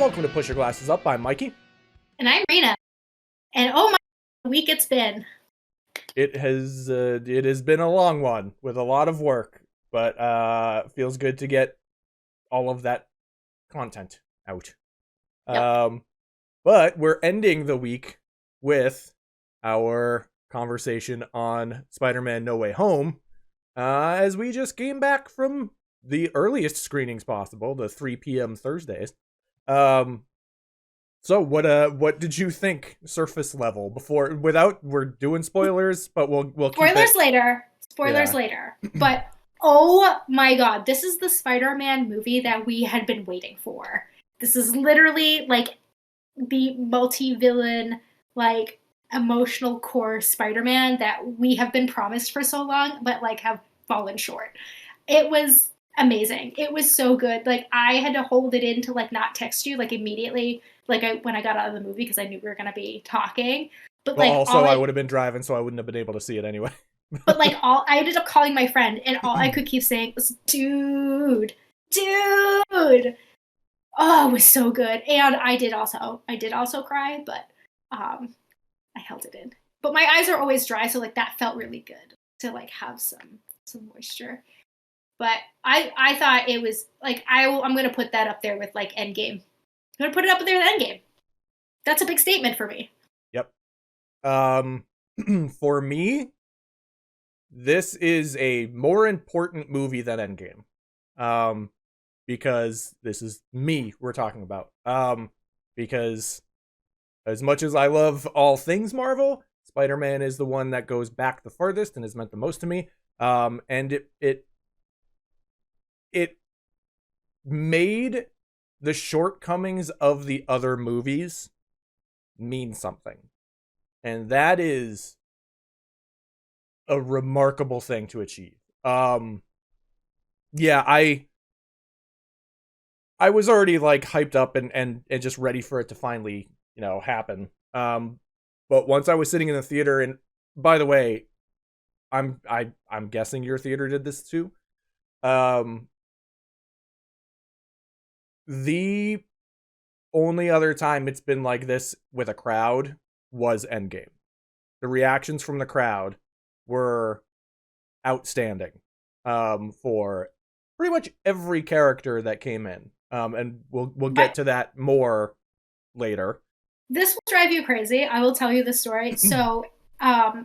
welcome to Push Your Glasses Up. I'm Mikey. And I'm Reena. And oh my week it's been. It has been a long one with a lot of work, but feels good to get all of that content out. Yep. But we're ending the week with our conversation on Spider-Man No Way Home, as we just came back from the earliest screenings possible, the 3 p.m. Thursdays. So what did you think, surface level, before, without, we're doing spoilers, but we'll keep Spoilers it. later. Spoilers Yeah. later. But oh my god, this is the Spider-Man movie that we had been waiting for. This is literally like the multi-villain, like emotional core Spider-Man that we have been promised for so long, but like have fallen short. It was amazing. It was so good. Like I had to hold it in to like not text you like immediately, like when I got out of the movie because I knew we were gonna be talking. But Well, like also, I would have been driving, so I wouldn't have been able to see it anyway. but like all I ended up calling my friend, and all I could keep saying was, "Dude, dude." Oh, it was so good. And I did also cry, but I held it in. But my eyes are always dry, so like that felt really good to like have some moisture. But I thought it was like I'm gonna put that up there with like Endgame. I'm gonna put it up there with Endgame. That's a big statement for me. Yep. For me, this is a more important movie than Endgame. Because this is me we're talking about. Because as much as I love all things Marvel, Spider-Man is the one that goes back the farthest and has meant the most to me. And it made the shortcomings of the other movies mean something. And that is a remarkable thing to achieve. Yeah, I was already like hyped up and just ready for it to finally, happen. But once I was sitting in the theater, and by the way, I'm guessing your theater did this too. The only other time it's been like this with a crowd was Endgame. The reactions from the crowd were outstanding, for pretty much every character that came in. And we'll get to that more later. This will drive you crazy. I will tell you the story. So,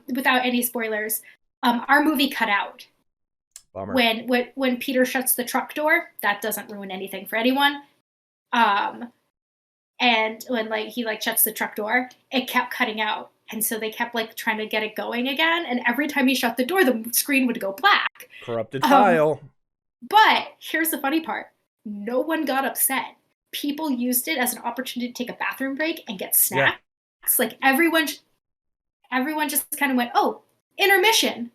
without any spoilers, our movie cut out. Bummer. When Peter shuts the truck door. That doesn't ruin anything for anyone. And when like he like shuts the truck door, it kept cutting out. And so they kept like trying to get it going again. And every time he shut the door, the screen would go black. Corrupted file. But here's the funny part. No one got upset. People used it as an opportunity to take a bathroom break and get snacks. Yeah. Like everyone just kind of went, oh, intermission.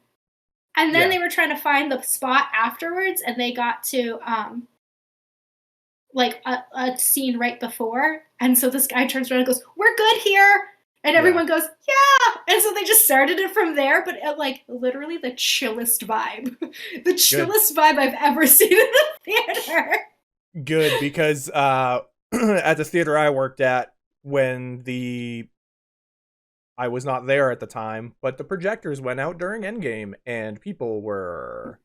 And then they were trying to find the spot afterwards, and they got to like a scene right before. And so this guy turns around and goes, we're good here. And everyone goes, yeah. And so they just started it from there, but at like literally the chillest vibe. The chillest vibe I've ever seen in a theater. Good, because at the theater I worked at, I was not there at the time, but the projectors went out during Endgame, and people were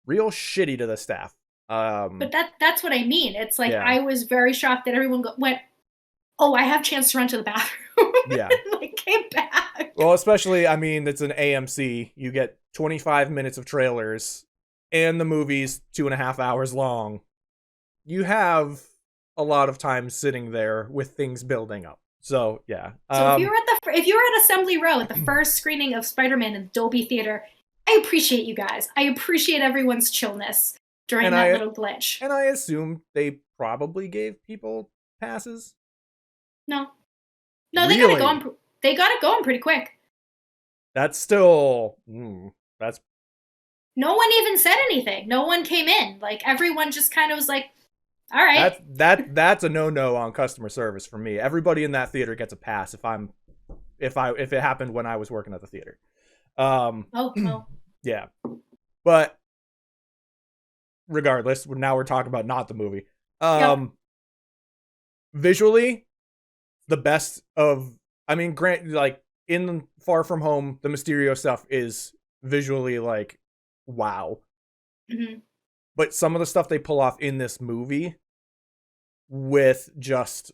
real shitty to the staff. But that's what I mean. It's like I was very shocked that everyone went, oh, I have a chance to run to the bathroom. Yeah. And like came back. Well, especially, I mean, it's an AMC. You get 25 minutes of trailers, and the movie's 2.5 hours long. You have a lot of time sitting there with things building up. So, yeah. So if you were at Assembly Row at the first screening of Spider-Man in Dolby Theater, I appreciate you guys. I appreciate everyone's chillness during that little glitch. And I assume they probably gave people passes. No, they got it going. They got it going pretty quick. That's still that's. No one even said anything. No one came in. Like everyone just kind of was like, "All right." That's a no on customer service for me. Everybody in that theater gets a pass if it happened when I was working at the theater. Oh. Yeah, but regardless, now we're talking about not the movie. Yep. visually, the best of, I mean, grant, like, in Far From Home, the Mysterio stuff is visually, like, wow. Mm-hmm. But some of the stuff they pull off in this movie with just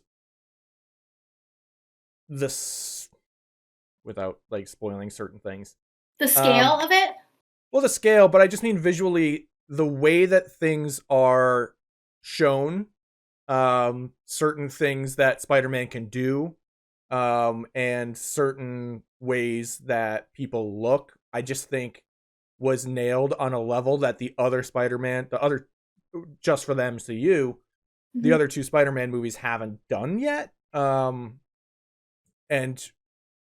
this, without, like, spoiling certain things. The scale of it? Well, the scale, but I just mean visually, the way that things are shown, certain things that Spider-Man can do, and certain ways that people look, I just think was nailed on a level that the other Spider-Man, the other, just for the MCU, the Mm-hmm. other two Spider-Man movies haven't done yet. And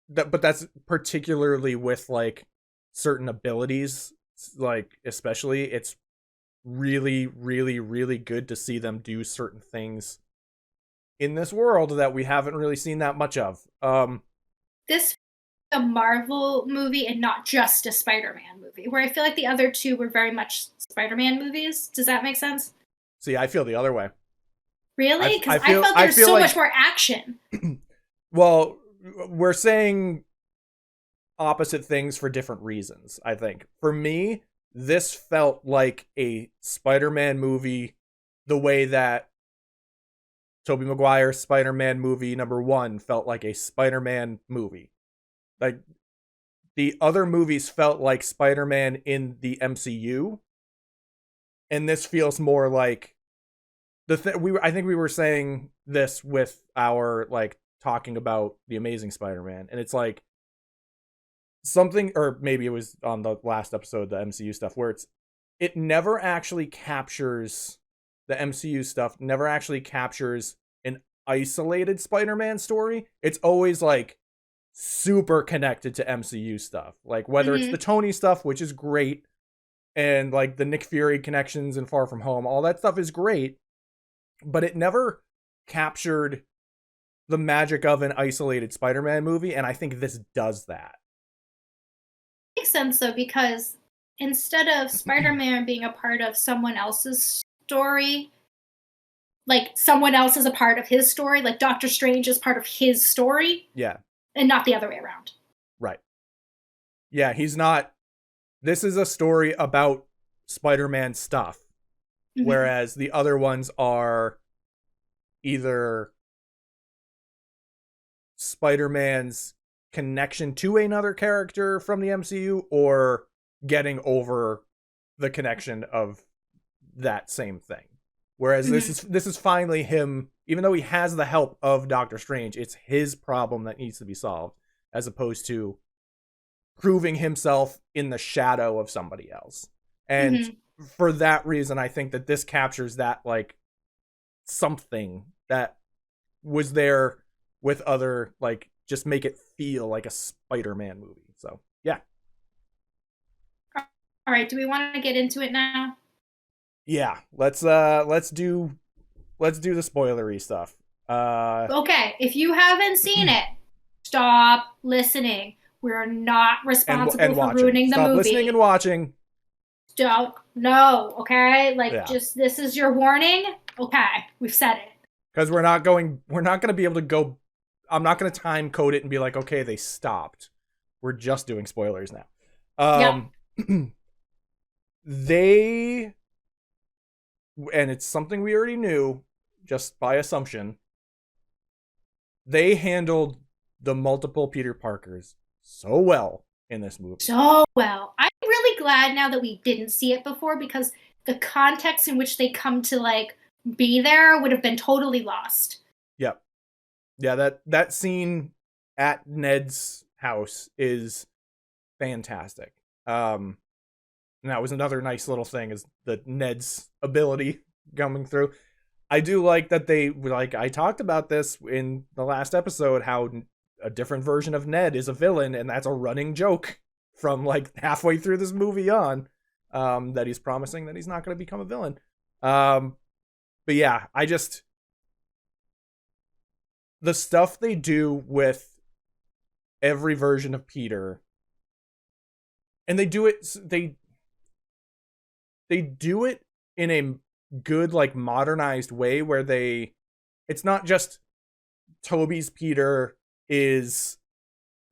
that, but that's particularly with, like, certain abilities, like, especially, it's really, really, really good to see them do certain things in this world that we haven't really seen that much of. This a Marvel movie and not just a Spider-Man movie, where I feel like the other two were very much Spider-Man movies. Does that make sense? See, I feel the other way. Really? Because I feel felt I there's feel so like, much more action. well, we're saying opposite things for different reasons, I think. For me, this felt like a Spider-Man movie the way that Tobey Maguire's Spider-Man movie #1 felt like a Spider-Man movie. Like, the other movies felt like Spider-Man in the MCU, and this feels more like I think we were saying this with our, like, talking about the Amazing Spider-Man, and it's like something, or maybe it was on the last episode, the MCU stuff, where it never actually captures, the MCU stuff never actually captures an isolated Spider-Man story. It's always, like, super connected to MCU stuff, like whether it's Mm-hmm. the Tony stuff, which is great, and, like, the Nick Fury connections in Far From Home, all that stuff is great, but it never captured the magic of an isolated Spider-Man movie, and I think this does that. Makes sense though, because instead of Spider-Man being a part of someone else's story, like someone else is a part of his story, like Doctor Strange is part of his story, Yeah, and not the other way around. right. Yeah, he's not. This is a story about Spider-Man stuff, Mm-hmm. whereas the other ones are either Spider-Man's connection to another character from the MCU or getting over the connection of that same thing. Whereas Mm-hmm. this is finally him, even though he has the help of Doctor Strange, it's his problem that needs to be solved, as opposed to proving himself in the shadow of somebody else. And Mm-hmm. for that reason, I think that this captures that, like, something that was there with other, like, just make it feel like a Spider-Man movie. So yeah. All right, do we want to get into it now? Yeah, let's do the spoilery stuff. Okay, if you haven't seen it, stop listening. We're not responsible and for watching. ruining the Stop listening and movie. watching. Don't, no, okay? Like, Yeah, just this is your warning. Okay, we've said it. because we're not going to be able to go. I'm not going to time code it and be like, okay, they stopped. We're just doing spoilers now. Yep. They, and it's something we already knew just by assumption, they handled the multiple Peter Parkers so well in this movie. So well. I'm really glad now that we didn't see it before, because the context in which they come to, like, be there would have been totally lost. Yep. Yeah, that scene at Ned's house is fantastic. And that was another nice little thing, is the Ned's ability coming through. I do like that they, like, I talked about this in the last episode, how a different version of Ned is a villain, and that's a running joke from, like, halfway through this movie on, that he's promising that he's not going to become a villain. But yeah, the stuff they do with every version of Peter, and they do it in a good, like, modernized way, where they it's not just Toby's Peter is,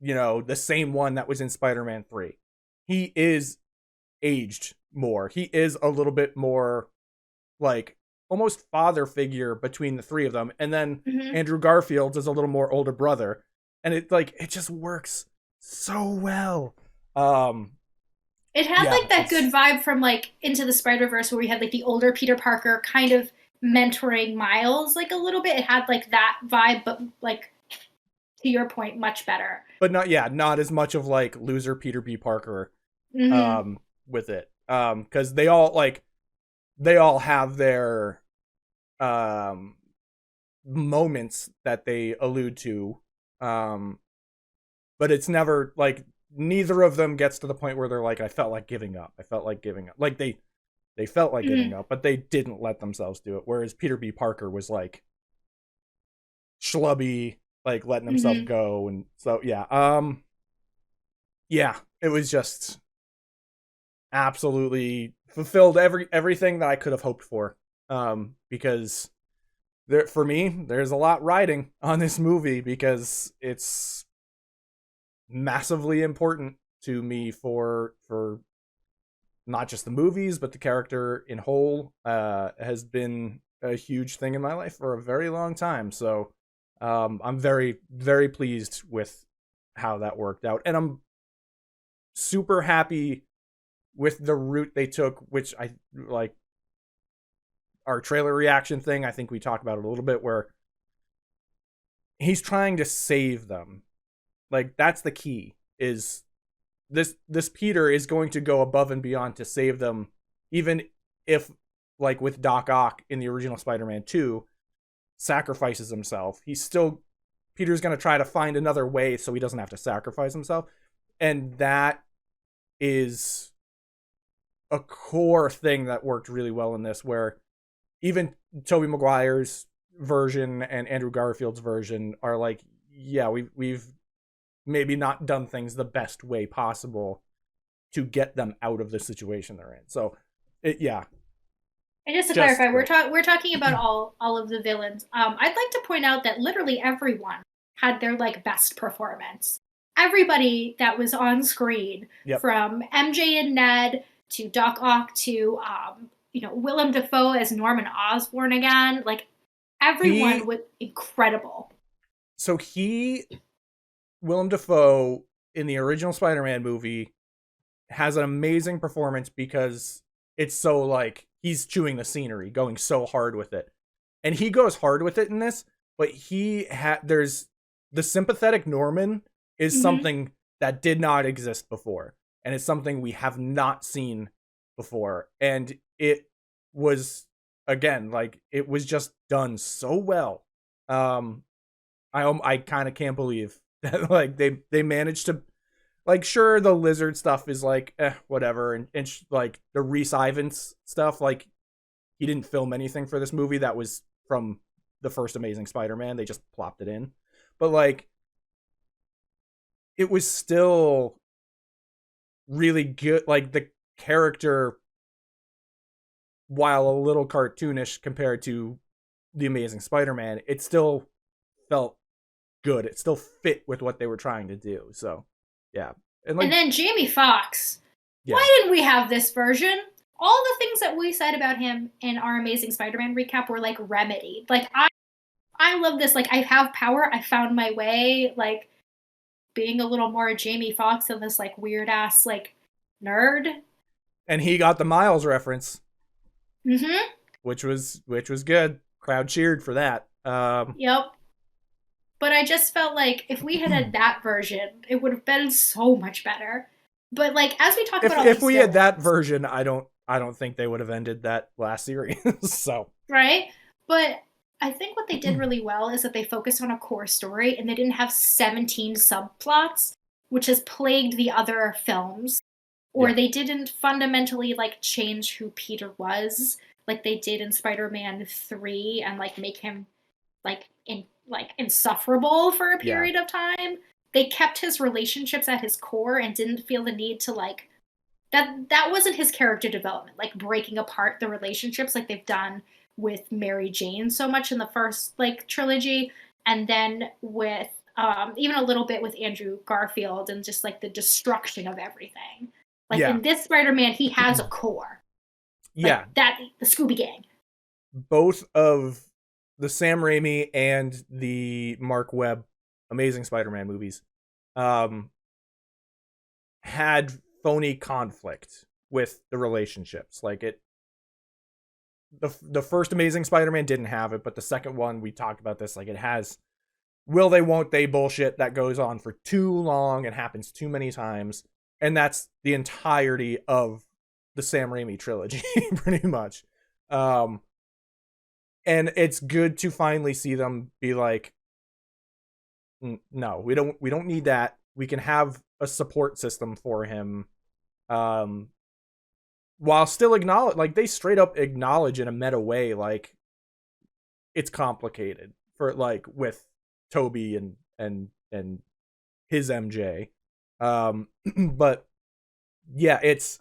the same one that was in Spider-Man 3. He is aged more. He is a little bit more like almost father figure between the three of them. And then Andrew Garfield is a little more older brother. And it just works so well. It had like that good vibe from like Into the Spider-Verse where we had like the older Peter Parker kind of mentoring Miles like a little bit. It had like that vibe, but like to your point, much better. But not as much of like loser Peter B. Parker with it. Because they all have their moments that they allude to. But it's never like neither of them gets to the point where they're like, I felt like giving up. Like they felt like giving up, but they didn't let themselves do it. Whereas Peter B. Parker was like schlubby, like letting himself go. And so, it was just absolutely fulfilled everything that I could have hoped for. Because for me, there's a lot riding on this movie because it's massively important to me for not just the movies, but the character in whole. Has been a huge thing in my life for a very long time. So I'm very, very pleased with how that worked out. And I'm super happy with the route they took, which I like our trailer reaction thing. I think we talked about it a little bit where he's trying to save them. Like that's the key is this Peter is going to go above and beyond to save them. Even if like with Doc Ock in the original Spider-Man 2 sacrifices himself, Peter's going to try to find another way so he doesn't have to sacrifice himself. And that is a core thing that worked really well in this, where even Tobey Maguire's version and Andrew Garfield's version are like, yeah, we've maybe not done things the best way possible to get them out of the situation they're in. So, And just to clarify, we're talking about all of the villains. I'd like to point out that literally everyone had their like best performance. Everybody that was on screen, from MJ and Ned to Doc Ock to Willem Dafoe as Norman Osborn again, like everyone was incredible. So Willem Dafoe in the original Spider-Man movie has an amazing performance because it's so like he's chewing the scenery, going so hard with it. And he goes hard with it in this, but there's the sympathetic Norman is something that did not exist before. And it's something we have not seen before. And it was, again, like it was just done so well. I kind of can't believe that like they managed to, like, sure, the lizard stuff is like whatever, and like the Rhys Ifans stuff, like he didn't film anything for this movie that was from the first Amazing Spider-Man. They just plopped it in, but like it was still really good. Like the character, while a little cartoonish compared to the Amazing Spider-Man, it still felt good. It still fit with what they were trying to do. So, yeah. And then Jamie Foxx. Yeah. Why didn't we have this version? All the things that we said about him in our Amazing Spider-Man recap were like remedied. Like I love this. Like I have power. I found my way. Like being a little more Jamie Foxx than this like weird ass like nerd. And he got the Miles reference. Mm-hmm. Which was good. Crowd cheered for that. Yep. But I just felt like if we had that version, it would have been so much better. But like as we talk about all if we had that version, I don't think they would have ended that last series. So right. But I think what they did really well is that they focused on a core story and they didn't have 17 subplots, which has plagued the other films. Or they didn't fundamentally like change who Peter was like they did in Spider-Man 3 and like make him like insufferable for a period of time. They kept his relationships at his core and didn't feel the need to like that wasn't his character development, like breaking apart the relationships like they've done with Mary Jane so much in the first like trilogy, and then with even a little bit with Andrew Garfield and just like the destruction of everything. Like Yeah. in this Spider-Man, he has a core. Yeah. Like that, the Scooby Gang. Both of the Sam Raimi and the Mark Webb Amazing Spider-Man movies had phony conflict with the relationships. Like the first Amazing Spider-Man didn't have it, but the second one, we talked about this, like it has will they won't they bullshit that goes on for too long and happens too many times, and that's the entirety of the Sam Raimi trilogy pretty much. And it's good to finally see them be like, no, we don't need that. We can have a support system for him, while still acknowledge, like they straight up acknowledge in a meta way, like it's complicated for like with Toby and his MJ. But yeah, it's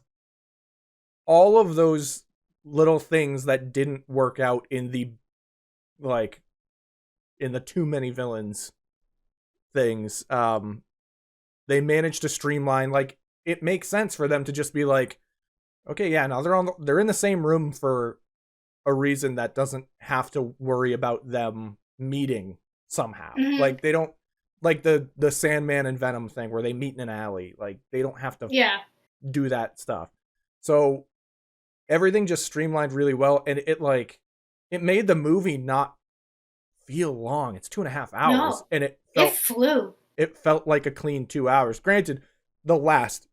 all of those little things that didn't work out in the like in the too many villains things. They managed to streamline. Like it makes sense for them to just be like, okay, yeah, now they're in the same room for a reason that doesn't have to worry about them meeting somehow. Mm-hmm. Like they don't, like the Sandman and Venom thing where they meet in an alley. Like they don't have to do that stuff. So everything just streamlined really well, and it made the movie not feel long. It's 2.5 hours, and it flew. It felt like a clean 2 hours. Granted, the last,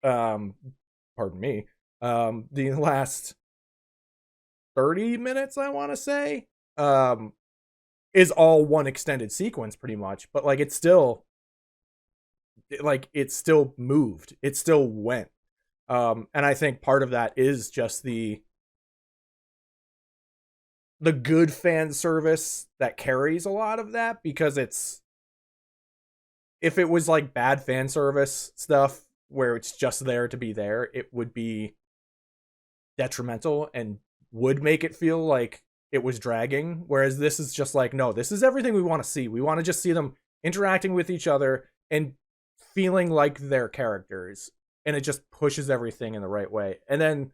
pardon me, the last 30 minutes, I want to say, is all one extended sequence pretty much, but like it still moved, it still went. And I think part of that is just the good fan service that carries a lot of that, because if it was like bad fan service stuff where it's just there to be there, it would be detrimental and would make it feel like it was dragging. Whereas this is just like, no, this is everything we want to see. We want to just see them interacting with each other and feeling like they're characters. And it just pushes everything in the right way. And then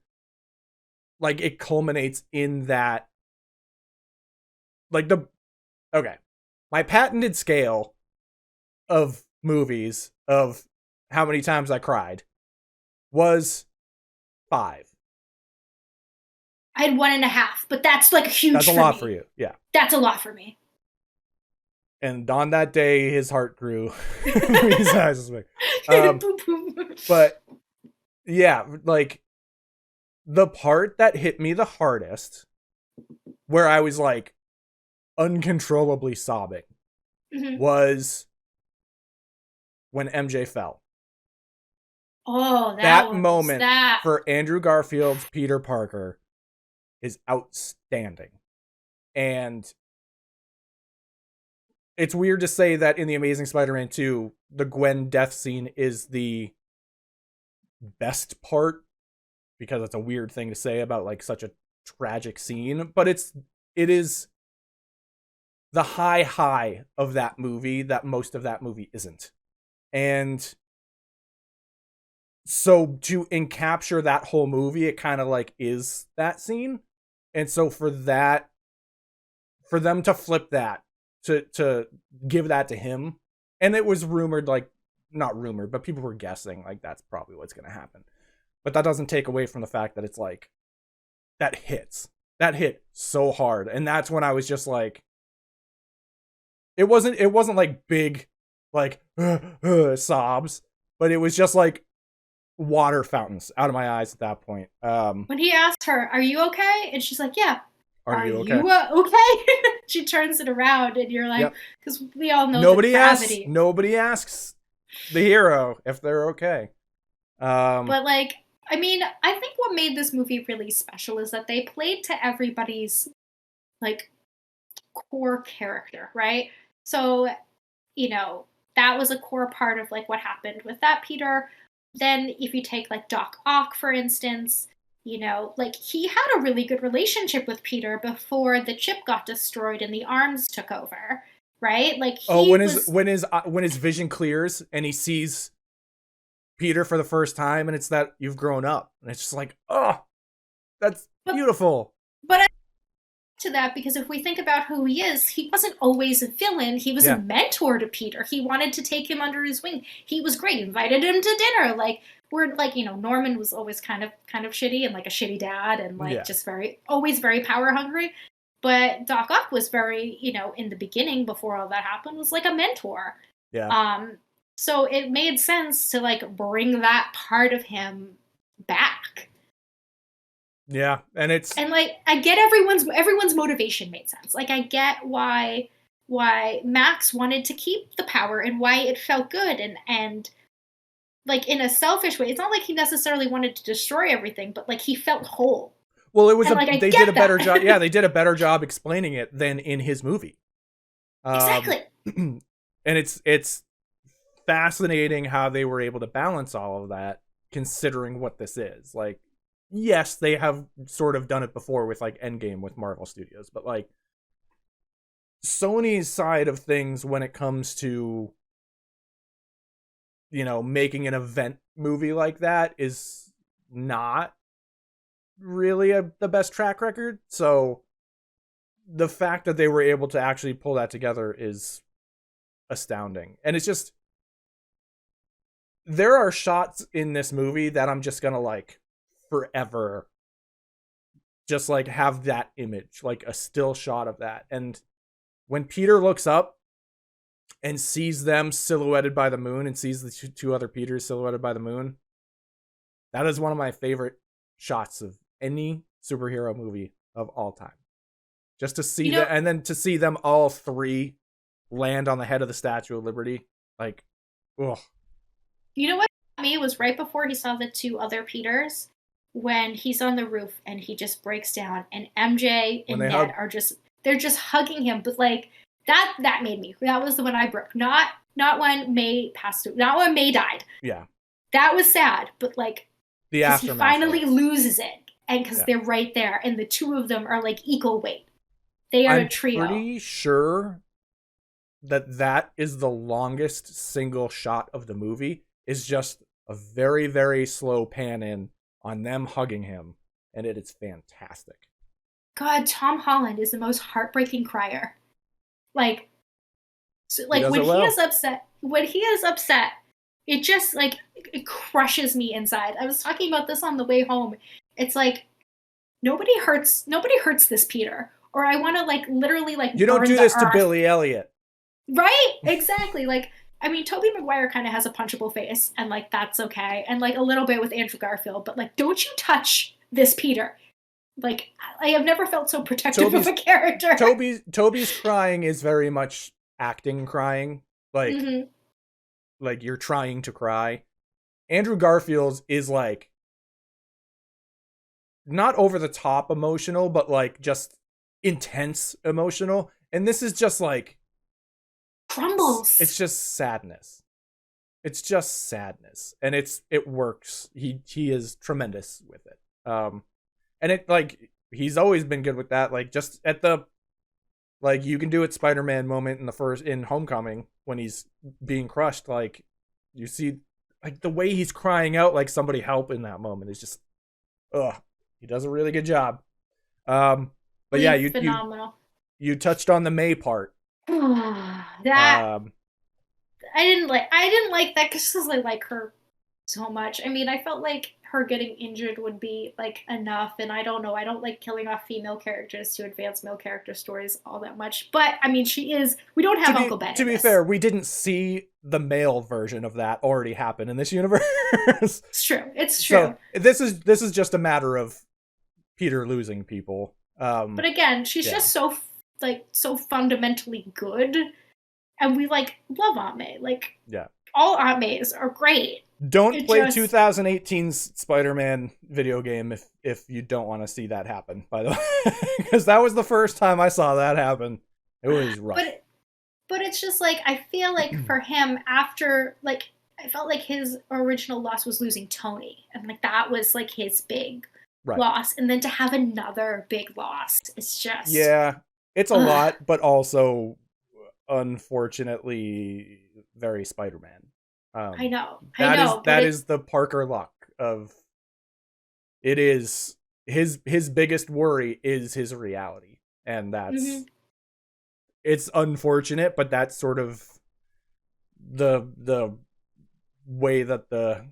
like it culminates in that, like my patented scale of movies of how many times I cried was 5. I had 1.5, but that's like huge. That's a lot for you. Yeah. That's a lot for me. And on that day, his heart grew. His eyes was big. But yeah, like the part that hit me the hardest, where I was like uncontrollably sobbing, was when MJ fell. Oh, that moment for Andrew Garfield's Peter Parker is outstanding. And it's weird to say that in The Amazing Spider-Man 2, the Gwen death scene is the best part, because it's a weird thing to say about like such a tragic scene, but it is the high of that movie that most of that movie isn't. And so to encapture that whole movie, it kind of like is that scene. And so for them to flip that, to give that to him, and it was rumored, like not rumored, but people were guessing like that's probably what's going to happen. But that doesn't take away from the fact that it's like that hit so hard. And that's when I was just like, it wasn't like big like sobs, but it was just like water fountains out of my eyes at that point. When he asked her, "Are you okay?" and she's like, "Yeah." Are you okay? She turns it around, and you're like, because we all know gravity. Nobody asks the hero if they're okay. But like, I mean, I think what made this movie really special is that they played to everybody's like core character, right? So, you know, that was a core part of like what happened with that Peter. Then if you take like Doc Ock, for instance, You know, like he had a really good relationship with Peter before the chip got destroyed and the arms took over, right? Like Oh, he was when his vision clears and he sees Peter for the first time, and it's that you've grown up, and it's just like, oh, that's but beautiful. but I to that because if we think about who he wasn't always a villain. He was a Yeah, mentor to Peter. He wanted to take him under his wing. He was great. He invited him to dinner. Like we're like, you know, Norman was always kind of shitty and like a shitty dad and like yeah, just always very power hungry. But Doc Ock was very, you know, in the beginning before all that happened, was like a mentor. yeah, Um, so it made sense to like bring that part of him back. yeah, and it's And like I get everyone's motivation made sense. Like I get why Max wanted to keep the power and why it felt good and like in a selfish way. It's not like he necessarily wanted to destroy everything, but like he felt whole. well, it was And like I they did a get better that. job. Yeah, they did a better job explaining it than in his movie. Um, Exactly. and it's fascinating how they were able to balance all of that, considering what this is. Like, yes, they have sort of done it before with like Endgame with Marvel Studios, but like Sony's side of things when it comes to, you know, making an event movie like that is not really the best track record. So the fact that they were able to actually pull that together is astounding. And it's just, there are shots in this movie that I'm just gonna like forever just like have that image, like a still shot of that. And when Peter looks up and sees them silhouetted by the moon and sees the two other Peters silhouetted by the moon, that is one of my favorite shots of any superhero movie of all time. Just to see You know, that, and then to see them all three land on the head of the Statue of Liberty, like, ugh. you know what got me was right before he saw the two other Peters when he's on the roof and he just breaks down and MJ When and they Ned hug, are just they're just hugging him, but like that made me. That was the one I broke. Not when May passed away. Not when May died. yeah, That was sad, but like the because he aftermath of finally it. loses it and because Yeah, they're right there and the two of them are like equal weight. They are a I'm trio. pretty sure that that is the longest single shot of the movie. Is just a very very slow pan in on them hugging him, and it is fantastic. God, Tom Holland is the most heartbreaking crier. Like, so, He like does it well. when he is upset, it just like it crushes me inside. I was talking about this on the way home. It's like nobody hurts this Peter. Or I want to like literally You like don't burn do the this to earth. Billy Elliot. Right? Exactly. Like I mean, Tobey Maguire kind of has a punchable face, and like that's okay, and like a little bit with Andrew Garfield, but like, don't you touch this Peter? Like, I have never felt so protective of Toby's a character. Toby's crying is very much acting crying. Like Mm-hmm. like you're trying to cry. Andrew Garfield's is like not over the top emotional, but like just intense emotional. And this is just like it's Crumbles. just sadness. It's just sadness. And it works. He is tremendous with it. And it like he's always been good with that. Like just at the like you can do it Spider-Man moment in Homecoming when he's being crushed, like you see like the way he's crying out like somebody help in that moment is just ugh. He does a really good job. But yeah, Phenomenal. you touched on the May part. That Um I didn't like that because I like her so much. I mean, I felt like her getting injured would be like enough, and I don't know. I don't like killing off female characters to advance male character stories all that much. But I mean, she is. We don't have Uncle Ben to in be this. fair, we didn't see the male version of that already happen in this universe. It's true. It's So true. this is just a matter of Peter losing people. But again, she's Yeah. just so like so fundamentally good, and we like love Aunt May. Like Yeah. all Aunt Mays are great. Don't It play just 2018's Spider-Man video game if you don't want to see that happen, by the way. Because that was the first time I saw that happen. It was rough. but it's just like I feel like for him after like I felt like his original loss was losing Tony, and like that was like his big Right. loss, and then to have another big loss, it's just Yeah, it's a ugh. lot, but also unfortunately very Spider-Man. I Um, know, I that is know, but that is the Parker luck of it is his biggest worry is his reality, and mhm. it's unfortunate, but that's sort of the way that the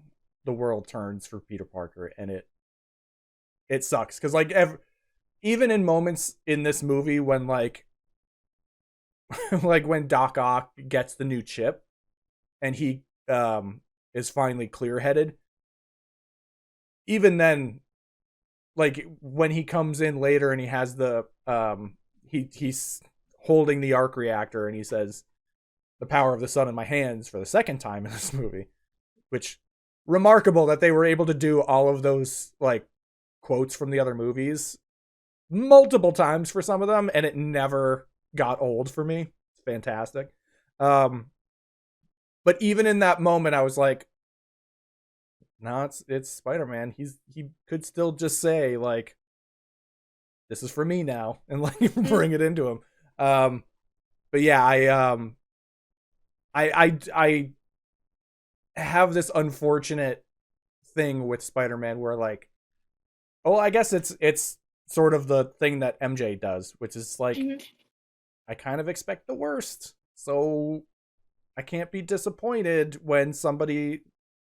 world turns for Peter Parker, and it sucks because like even in moments in this movie when like like when Doc Ock gets the new chip and he is finally clear-headed, even then, like when he comes in later and he has the he's holding the arc reactor and he says the power of the sun in my hands for the second time in this movie, which remarkable that they were able to do all of those like quotes from the other movies multiple times for some of them, and it never got old for me. It's fantastic. Um, but even in that moment, I was like, "No, it's Spider Man. He could still just say like, this is for me now,' and like Mm. bring it into him." Um, but yeah, I have this unfortunate thing with Spider Man where like, oh, I guess it's sort of the thing that MJ does, which is like, Mhm. I kind of expect the worst. So I can't be disappointed when somebody,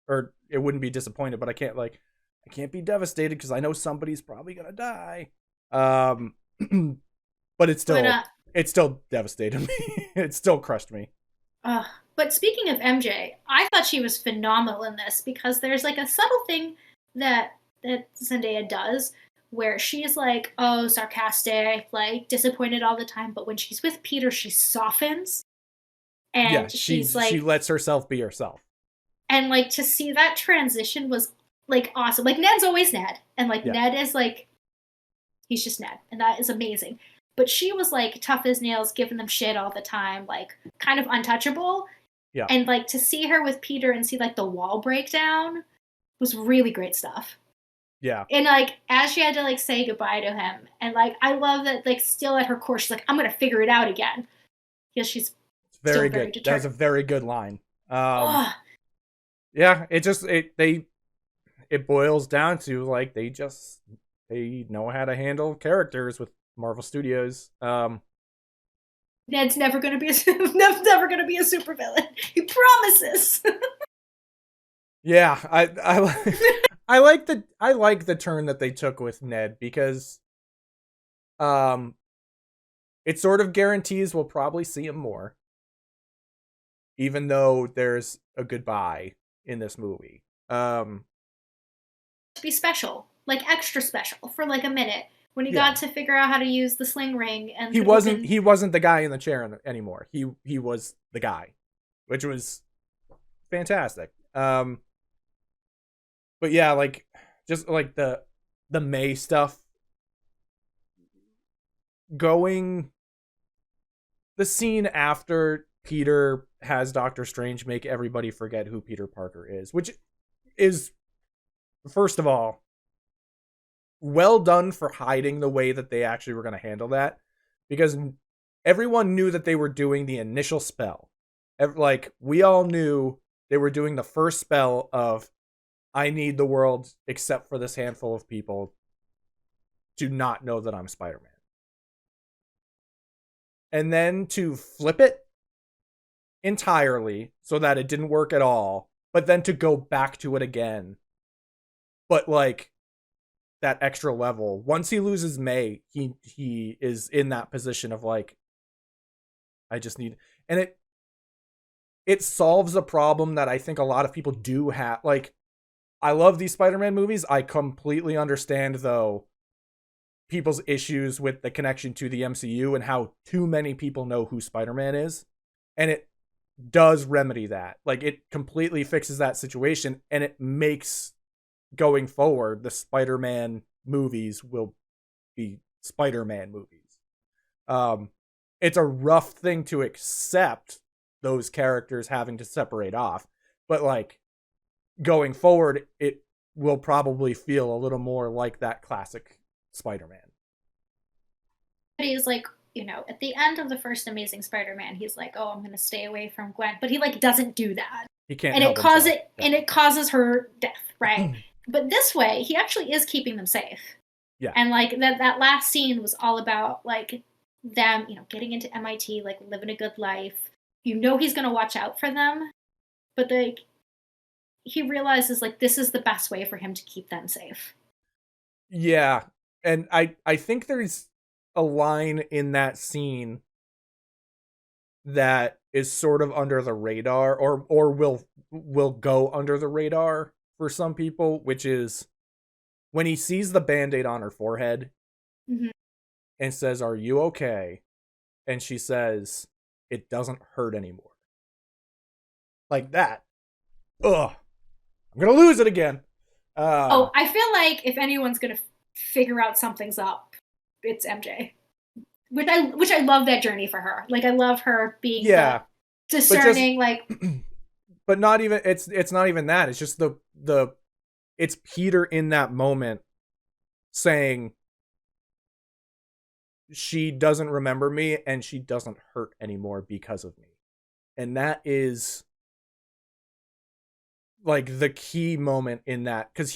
or it wouldn't be disappointed, but I can't be devastated because I know somebody's probably gonna die. Um, but But it still devastated me. It still crushed me. uh, but speaking of MJ, I thought she was phenomenal in this because there's like a subtle thing that Zendaya does where she's like, oh, sarcastic, like disappointed all the time, but when she's with Peter, she softens Yeah, and she's she like, lets herself be herself. and like to see that transition was like awesome. Like Ned's always Ned, and like Yeah, Ned is like he's just Ned, and that is amazing. But she was like tough as nails, giving them shit all the time, like kind of untouchable. yeah, And like to see her with Peter and see like the wall breakdown was really great stuff. yeah. And like as she had to like say goodbye to him, and like I love that like still at her core, she's like, I'm gonna figure it out again. Because she's It's still very very good. That was a determined. very good line. Oh, Yeah, it just it boils down to like they know how to handle characters with Marvel Studios. Ned's never gonna be a Ned's never gonna be a supervillain. He promises. Yeah, I like the turn that they took with Ned because um it sort of guarantees we'll probably see him more, even though there's a goodbye in this movie. Um To be special, like extra special for like a minute when he yeah, got to figure out how to use the sling ring and could open. he wasn't the guy in the chair anymore. He was the guy, which was fantastic. But yeah, like just like the May stuff going the scene after Peter has Doctor Strange make everybody forget who Peter Parker is, which is first of all well done for hiding the way that they actually were going to handle that because everyone knew that they were doing the initial spell. Like we all knew they were doing the first spell of I need the world except for this handful of people to not know that I'm Spider-Man. And then to flip it entirely so that it didn't work at all, but then to go back to it again. But like that extra level, once he loses May, he is in that position of like I just need, and it solves a problem that I think a lot of people do have. Like I love these Spider-Man movies. I completely understand though people's issues with the connection to the MCU and how too many people know who Spider-Man is. And it does remedy that. Like it completely fixes that situation and it makes going forward the Spider-Man movies will be Spider-Man movies. Um it's a rough thing to accept those characters having to separate off, but like going forward it will probably feel a little more like that classic Spider-Man. He's like, at the end of the first Amazing Spider-Man, he's like, "Oh, I'm gonna stay away from Gwen," but he like doesn't do that, He can't and help himself. and it causes her death, right? But this way, he actually is keeping them safe. Yeah. And like that last scene was all about like them, getting into MIT, like living a good life. He's gonna watch out for them, but like he realizes like this is the best way for him to keep them safe. Yeah, and I think there's a line in that scene that is sort of under the radar, or will go under the radar for some people, which is when he sees the Band-Aid on her forehead and says, "Are you okay?" And she says, "It doesn't hurt anymore." Like that. Ugh. I'm gonna lose it again. I feel like if anyone's gonna figure out something's up, it's MJ. Which I love that journey for her. Like I love her being discerning, but not even it's not even that. It's just it's Peter in that moment saying she doesn't remember me and she doesn't hurt anymore because of me. And that is like the key moment in that, because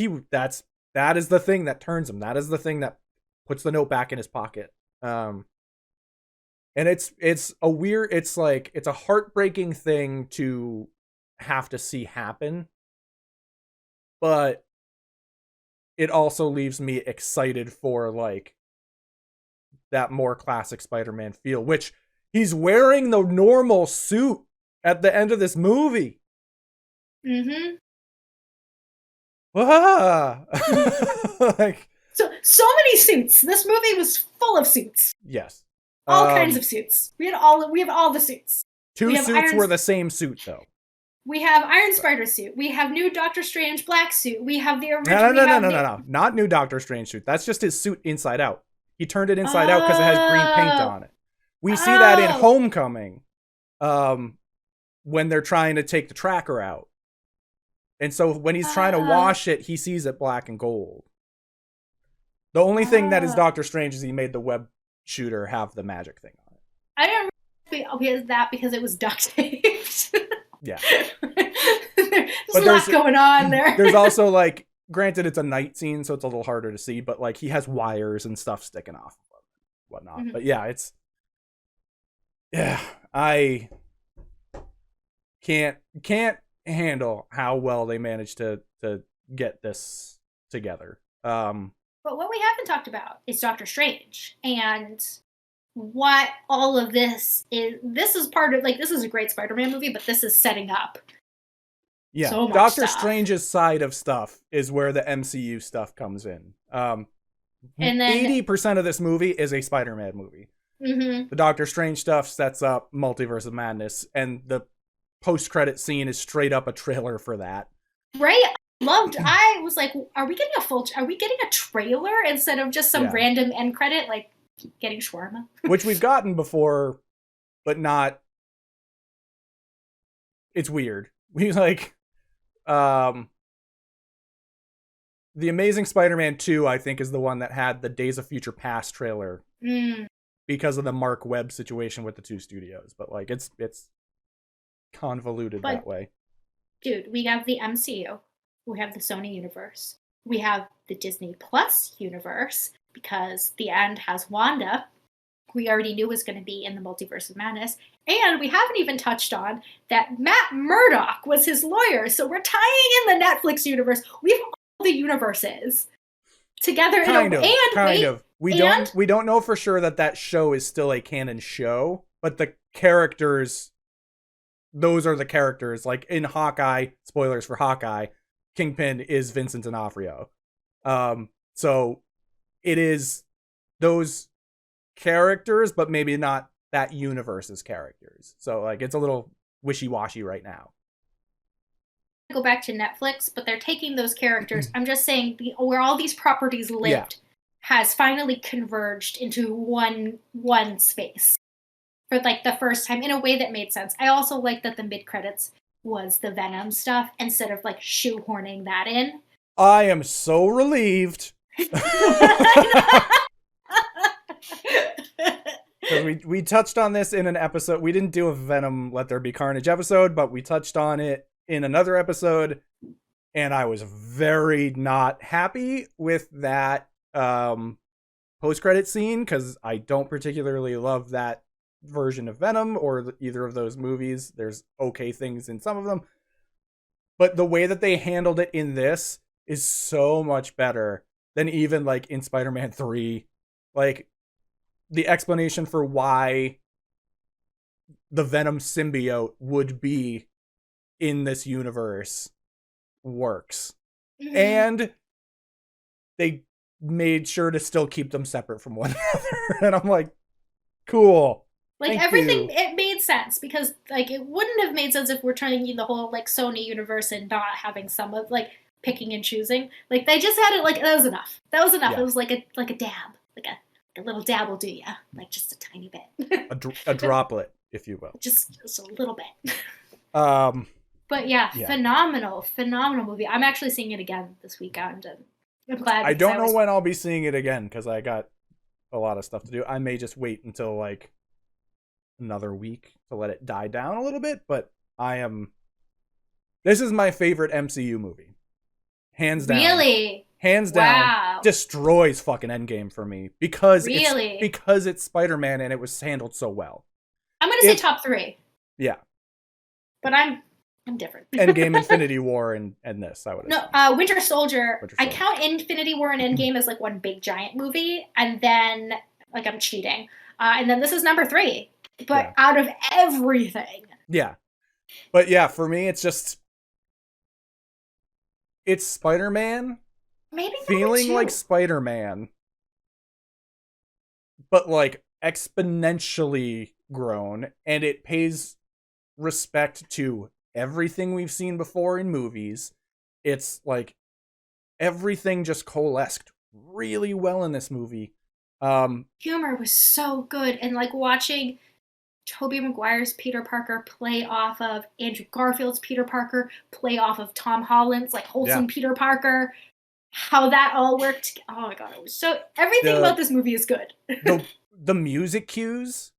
that is the thing that turns him. That is the thing that puts the note back in his pocket. And it's a heartbreaking thing to have to see happen, but it also leaves me excited for like that more classic Spider-Man feel, which he's wearing the normal suit at the end of this movie. Like so many suits. This movie was full of suits. Yes. All kinds of suits. We have all the suits. Two suits were the same suit though. We have Iron Spider suit. We have new Doctor Strange black suit. We have the original. No. Not new Doctor Strange suit. That's just his suit inside out. He turned it inside out because it has green paint on it. We see that in Homecoming, when they're trying to take the tracker out. And so when he's trying to wash it, he sees it black and gold. The only thing that is Doctor Strange is he made the web shooter have the magic thing on it. I didn't realize that because it was duct taped. Yeah. There's a lot going on there. There's also like, granted it's a night scene, so it's a little harder to see, but like he has wires and stuff sticking off and whatnot. But yeah, I can't handle how well they managed to get this together. But what we haven't talked about is Doctor Strange and what all of this is. This is part of, like, this is a great Spider-Man movie, but this is setting up. Yeah, so much Doctor stuff. Strange's side of stuff is where the MCU stuff comes in. And then 80% of this movie is a Spider-Man movie. The Doctor Strange stuff sets up Multiverse of Madness, and the post-credit scene is straight up a trailer for that. Right? I was like, are we getting a trailer instead of just some random end credit, like getting shawarma? Which we've gotten before, but not. It's weird. We like, The Amazing Spider-Man 2, I think, is the one that had the Days of Future Past trailer because of the Mark Webb situation with the two studios. But like, it's convoluted that way. Dude, we have the MCU. We have the Sony universe. We have the Disney Plus universe, because the end has Wanda. We already knew was going to be in the Multiverse of Madness. And we haven't even touched on that Matt Murdock was his lawyer. So we're tying in the Netflix universe. We have all the universes together. Kind of. We don't know for sure that show is still a canon show, but the characters, those are the characters. Like in Hawkeye, spoilers for Hawkeye, Kingpin is Vincent D'Onofrio. So it is those characters, but maybe not that universe's characters. So like, it's a little wishy-washy right now. Go back to Netflix, but they're taking those characters. I'm just saying where all these properties lived has finally converged into one space for like the first time in a way that made sense. I also like that the mid-credits was the Venom stuff instead of like shoehorning that in. I am so relieved. Because we touched on this in an episode. We didn't do a Venom Let There Be Carnage episode, but we touched on it in another episode. And I was very not happy with that post-credit scene because I don't particularly love that version of Venom or either of those movies. There's okay things in some of them. But the way that they handled it in this is so much better than even like in Spider-Man 3. Like, the explanation for why the Venom symbiote would be in this universe works. Mm-hmm. And they made sure to still keep them separate from one another. And I'm like, cool. Like, everything, it made sense because, like, it wouldn't have made sense if we're trying the whole, like, Sony universe and not having some of, like, picking and choosing. Like, they just had it, like, that was enough. That was enough. Yeah. It was like a dab. Like a little dab will do ya. Like, just a tiny bit. a droplet, if you will. Just a little bit. But yeah, phenomenal movie. I'm actually seeing it again this weekend, and I'm glad. I don't know when I'll be seeing it again because I got a lot of stuff to do. I may just wait until like another week to let it die down a little bit, but this is my favorite MCU movie. Hands down. Really? Hands down. Destroys fucking Endgame for me because it's Spider-Man and it was handled so well. I'm going to say top 3. Yeah. But I'm different. Endgame, Infinity War, and this, I would assume. No, Winter Soldier. I count Infinity War and Endgame as like one big giant movie, and then, like, I'm cheating. And then this is number 3. But out of everything. Yeah. But yeah, for me, it's Spider-Man. Maybe feeling 2. Like Spider-Man. But like exponentially grown. And it pays respect to everything we've seen before in movies. It's like everything just coalesced really well in this movie. Humor was so good. And like watching Tobey Maguire's Peter Parker play off of Andrew Garfield's Peter Parker, play off of Tom Holland's like wholesome Peter Parker, how that all worked. Oh my god, it was so everything about this movie is good. the music cues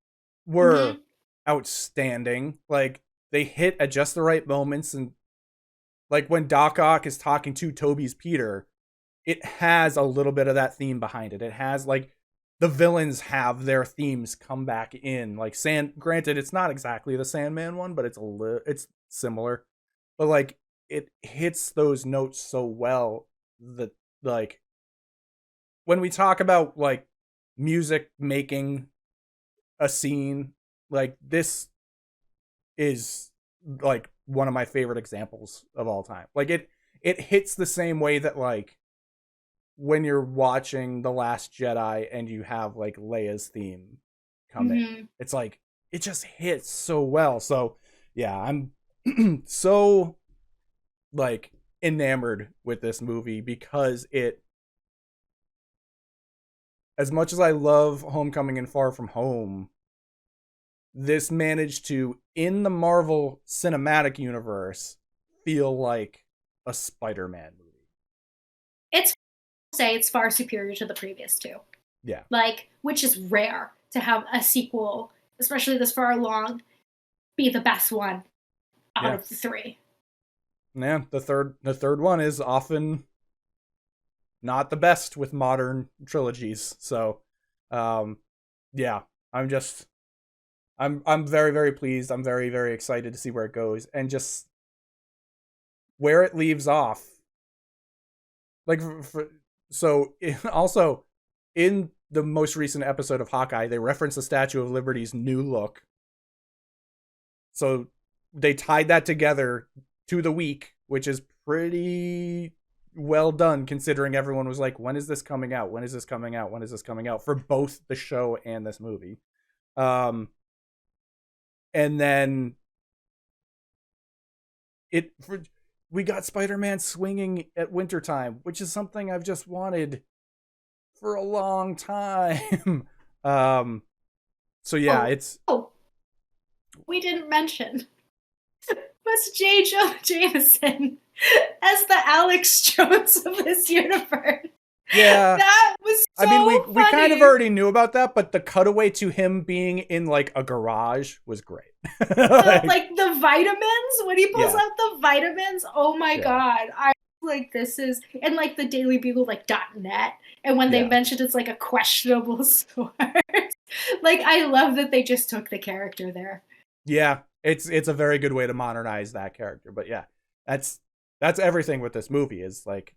were outstanding. Like, they hit at just the right moments, and like when Doc Ock is talking to Tobey's Peter, it has a little bit of that theme behind it. It has like the villains have their themes come back in. Like granted, it's not exactly the Sandman one, but it's similar. But like it hits those notes so well that like when we talk about like music making a scene, like this is like one of my favorite examples of all time. Like it hits the same way that like when you're watching The Last Jedi and you have like Leia's theme come in, it's like it just hits so well. So yeah, I'm so like enamored with this movie because it, as much as I love Homecoming and Far From Home, this managed to, in the Marvel Cinematic Universe, feel like a Spider-Man movie. It's far superior to the previous 2. Yeah. Like, which is rare to have a sequel, especially this far along, be the best one out of the 3. Yeah, the third one is often not the best with modern trilogies. So, yeah, I'm very, very pleased. I'm very, very excited to see where it goes and just where it leaves off. Like, also in the most recent episode of Hawkeye, they reference the Statue of Liberty's new look. So they tied that together to the week, which is pretty well done considering everyone was like, when is this coming out? When is this coming out? When is this coming out? For both the show and this movie. And then we got Spider-Man swinging at wintertime, which is something I've just wanted for a long time. So yeah, we didn't mention was J. Jonah Jameson as the Alex Jones of this universe. Yeah. That was so I mean, we kind of funny. already knew about that, but the cutaway to him being in like a garage was great. Like the vitamins, when he pulls Yeah. out the vitamins, oh my Yeah. god. I like this is, and like the Daily Bugle like .net, and when they Yeah. mentioned it's like a questionable source, like I love that they just took the character there. Yeah, it's a very good way to modernize that character. But yeah, that's everything with this movie is like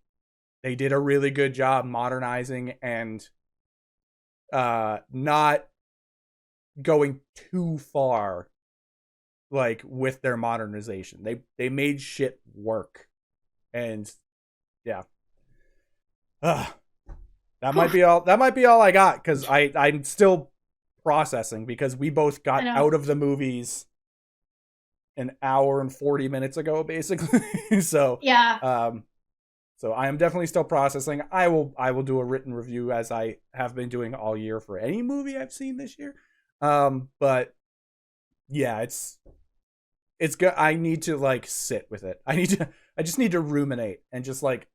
they did a really good job modernizing and not going too far like with their modernization. They made shit work. And yeah. That might be all I got cuz I'm still processing because we both got out of the movies an hour and 40 minutes ago basically. So yeah. So I am definitely still processing. I will do a written review as I have been doing all year for any movie I've seen this year. But yeah, it's good. I need to like sit with it. I just need to ruminate and just like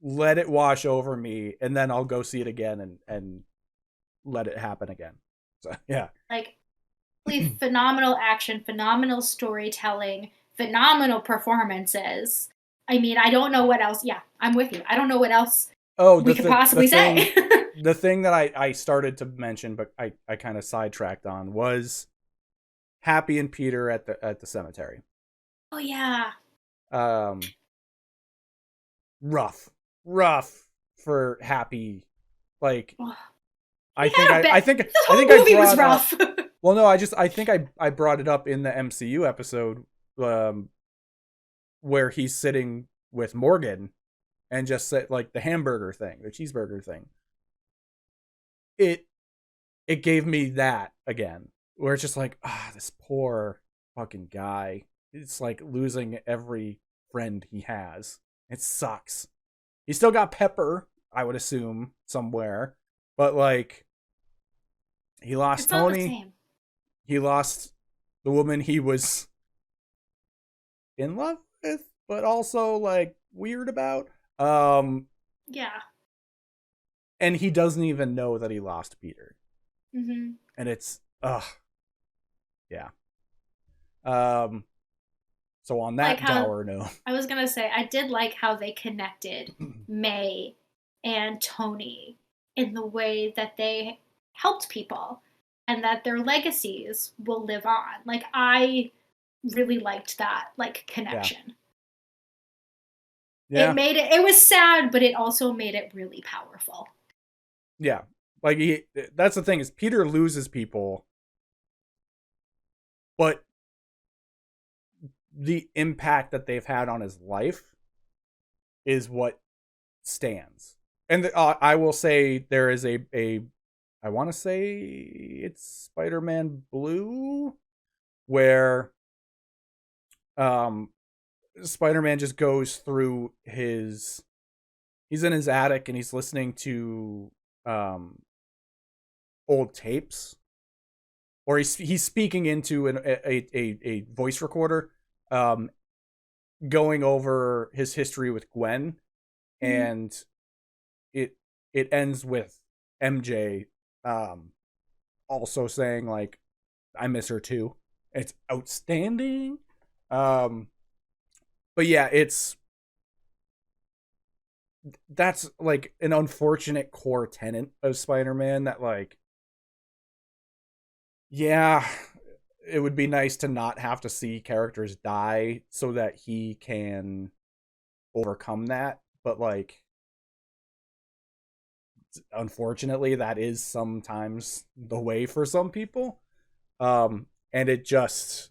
let it wash over me, and then I'll go see it again and let it happen again. So yeah. Like phenomenal action, phenomenal storytelling, phenomenal performances. I mean, I don't know what else. Yeah, I'm with you. I don't know what else we could possibly say. The thing that I started to mention, but I kind of sidetracked on was Happy and Peter at the cemetery. Oh yeah. Rough for Happy. Like I think the movie was rough. Well, no, I think I brought it up in the MCU episode where he's sitting with Morgan and just said like the hamburger thing, the cheeseburger thing. It gave me that again, where it's just like, this poor fucking guy. It's like losing every friend he has. It sucks. He still got Pepper, I would assume, somewhere. But like he lost Tony. He lost the woman he was in love with, but also like weird about. Yeah. And he doesn't even know that he lost Peter. Mm-hmm. And it's yeah. So on that dour note, I was gonna say I did like how they connected May and Tony in the way that they helped people and that their legacies will live on. Like I really liked that like connection. Yeah. It was sad, but it also made it really powerful. Yeah. Like that's the thing is Peter loses people, but the impact that they've had on his life is what stands. And I will say there is a I want to say it's Spider-Man Blue where Spider-Man just goes through he's in his attic and he's listening to old tapes, or he's speaking into a voice recorder, going over his history with Gwen, and it ends with MJ also saying like, I miss her too. It's outstanding. But yeah, that's like an unfortunate core tenet of Spider-Man that like, yeah, it would be nice to not have to see characters die so that he can overcome that. But like, unfortunately, that is sometimes the way for some people. And it just,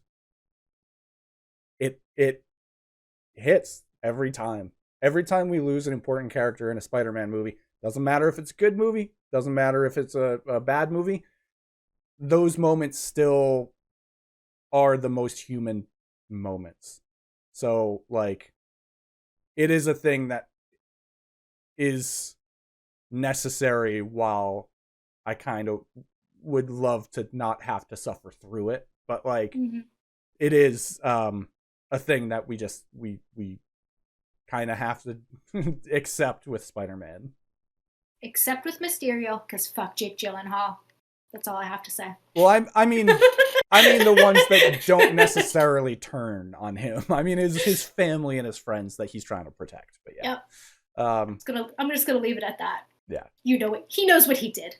it hits every time. Every time we lose an important character in a Spider-Man movie, doesn't matter if it's a good movie, doesn't matter if it's a bad movie, those moments still are the most human moments. So, like, it is a thing that is necessary while I kind of would love to not have to suffer through it. But, like, it is a a thing that we kind of have to accept with Spider-Man. Except with Mysterio, because fuck Jake Gyllenhaal. That's all I have to say. Well, I mean the ones that don't necessarily turn on him. I mean his family and his friends that he's trying to protect. But yeah. Yep. I'm just gonna leave it at that. Yeah. You know what he knows what he did.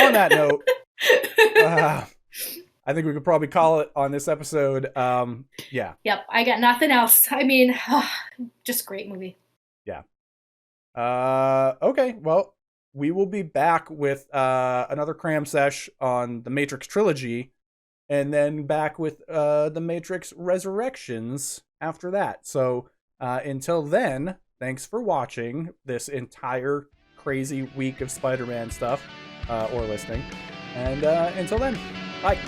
On that note, I think we could probably call it on this episode. Yeah. Yep. I got nothing else. I mean, just a great movie. Yeah. Okay. Well, we will be back with another cram sesh on the Matrix trilogy, and then back with the Matrix Resurrections after that. So until then, thanks for watching this entire crazy week of Spider-Man stuff, or listening. And until then, bye.